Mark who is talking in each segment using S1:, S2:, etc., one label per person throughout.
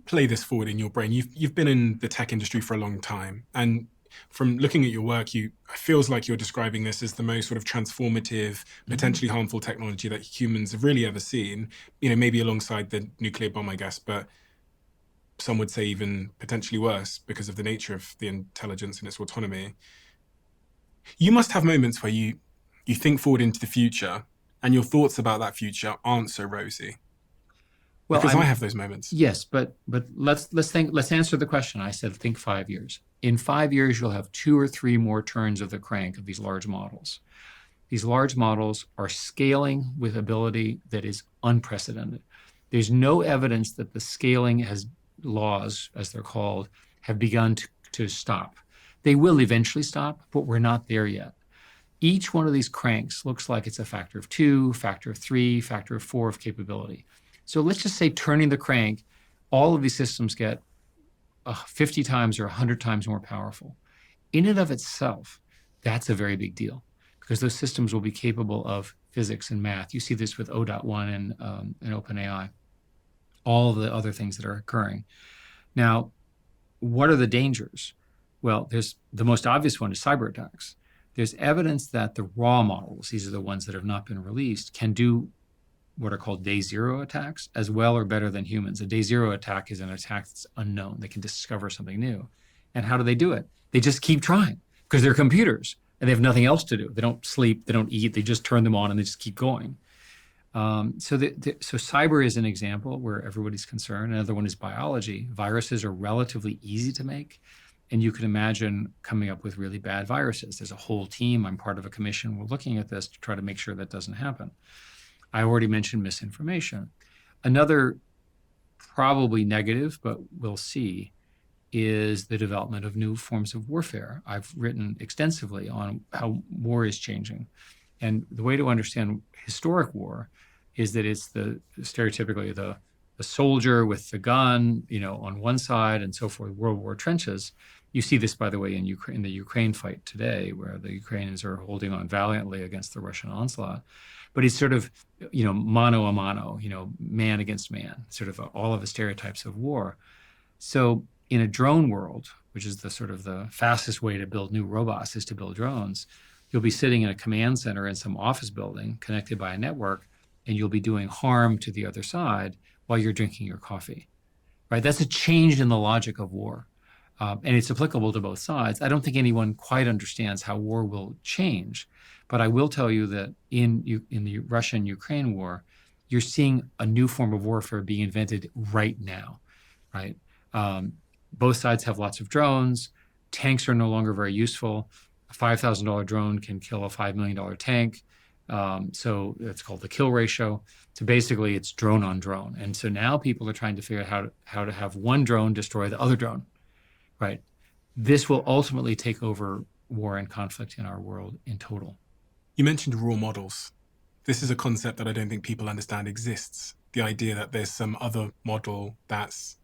S1: play this forward in your brain, you've been in the tech industry for a long time, and from looking at your work, it feels like you're describing this as the most sort of transformative, potentially harmful technology that humans have really ever seen. Maybe alongside the nuclear bomb, I guess, but some would say even potentially worse because of the nature of the intelligence and its autonomy. You must have moments where you think forward into the future and your thoughts about that future aren't so rosy.
S2: Well,
S1: Because I have those moments.
S2: yes, but let's answer the question. I said think 5 years. In 5 years, you'll have 2 or 3 more turns of the crank of these large models. These large models are scaling with ability that is unprecedented. There's no evidence that the scaling laws, as they're called, have begun to stop. They will eventually stop, but we're not there yet. Each one of these cranks looks like it's a factor of 2, factor of 3, factor of 4 of capability. So let's just say turning the crank, all of these systems get 50 times or 100 times more powerful. In and of itself, that's a very big deal because those systems will be capable of physics and math. You see this with O.1 and OpenAI, all of the other things that are occurring. Now, what are the dangers? Well, there's the most obvious one is cyberattacks. There's evidence that the raw models, these are the ones that have not been released, can do what are called day zero attacks as well or better than humans. A day zero attack is an attack that's unknown. They can discover something new. And how do they do it? They just keep trying because they're computers and they have nothing else to do. They don't sleep, they don't eat, they just turn them on and they just keep going. So cyber is an example where everybody's concerned. Another one is biology. Viruses are relatively easy to make. And you can imagine coming up with really bad viruses. There's a whole team. I'm part of a commission. We're looking at this to try to make sure that doesn't happen. I already mentioned misinformation. Another probably negative, but we'll see, is the development of new forms of warfare. I've written extensively on how war is changing. And the way to understand historic war is that it's stereotypically the soldier with the gun, on one side and so forth, World War trenches. You see this, by the way, in the Ukraine fight today, where the Ukrainians are holding on valiantly against the Russian onslaught. But it's sort of, mano a mano, man against man, sort of all of the stereotypes of war. So in a drone world, which is the fastest way to build new robots is to build drones, you'll be sitting in a command center in some office building connected by a network, and you'll be doing harm to the other side while you're drinking your coffee, right? That's a change in the logic of war. And it's applicable to both sides. I don't think anyone quite understands how war will change. But I will tell you that in the Russia-Ukraine war, you're seeing a new form of warfare being invented right now, right? Both sides have lots of drones. Tanks are no longer very useful. A $5,000 drone can kill a $5 million tank. So that's called the kill ratio. So basically, it's drone on drone. And so now people are trying to figure out how to have one drone destroy the other drone, right? This will ultimately take over war and conflict in our world in total.
S1: You mentioned raw models. This is a concept that I don't think people understand exists. The idea that there's some other model that's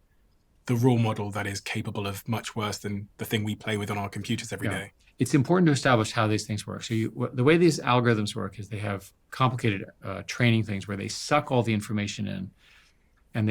S1: the raw model that is capable of much worse than the thing we play with on our computers every day.
S2: It's important to establish how these things work. So the way these algorithms work is they have complicated training things where they suck all the information in, and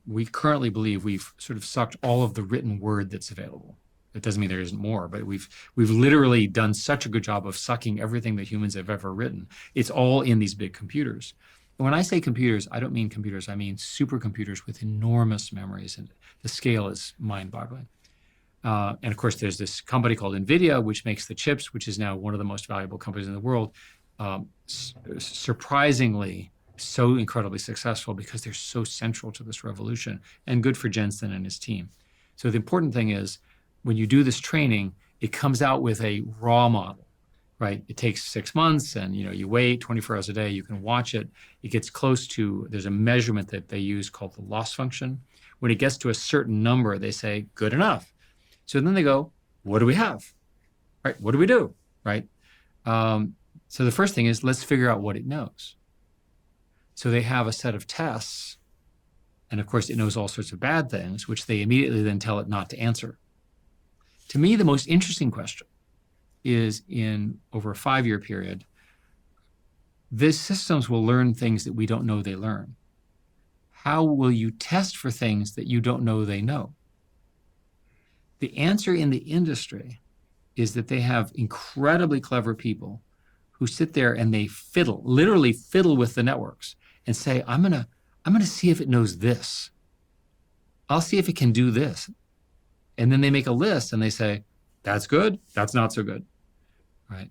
S2: we currently believe we've sort of sucked all of the written word that's available. It doesn't mean there isn't more, but we've literally done such a good job of sucking everything that humans have ever written. It's all in these big computers. And when I say computers, I don't mean computers. I mean supercomputers with enormous memories, and the scale is mind-boggling. And of course, there's this company called NVIDIA, which makes the chips, which is now one of the most valuable companies in the world, surprisingly so incredibly successful because they're so central to this revolution, and good for Jensen and his team. So the important thing is, when you do this training, it comes out with a raw model, right? It takes 6 months, and you wait 24 hours a day. You can watch it. It gets close to, there's a measurement that they use called the loss function. When it gets to a certain number, they say, good enough. So then they go, what do we have, right? What do we do, right? So the first thing is, let's figure out what it knows. So they have a set of tests, and of course, it knows all sorts of bad things, which they immediately then tell it not to answer. To me, the most interesting question is, in over a 5-year period, these systems will learn things that we don't know they learn. how will you test for things that you don't know they know? The answer in the industry is that they have incredibly clever people who sit there and they fiddle, literally fiddle with the networks and say, I'm gonna see if it knows this. I'll see if it can do this. And then they make a list and they say, that's good, that's not so good. Right?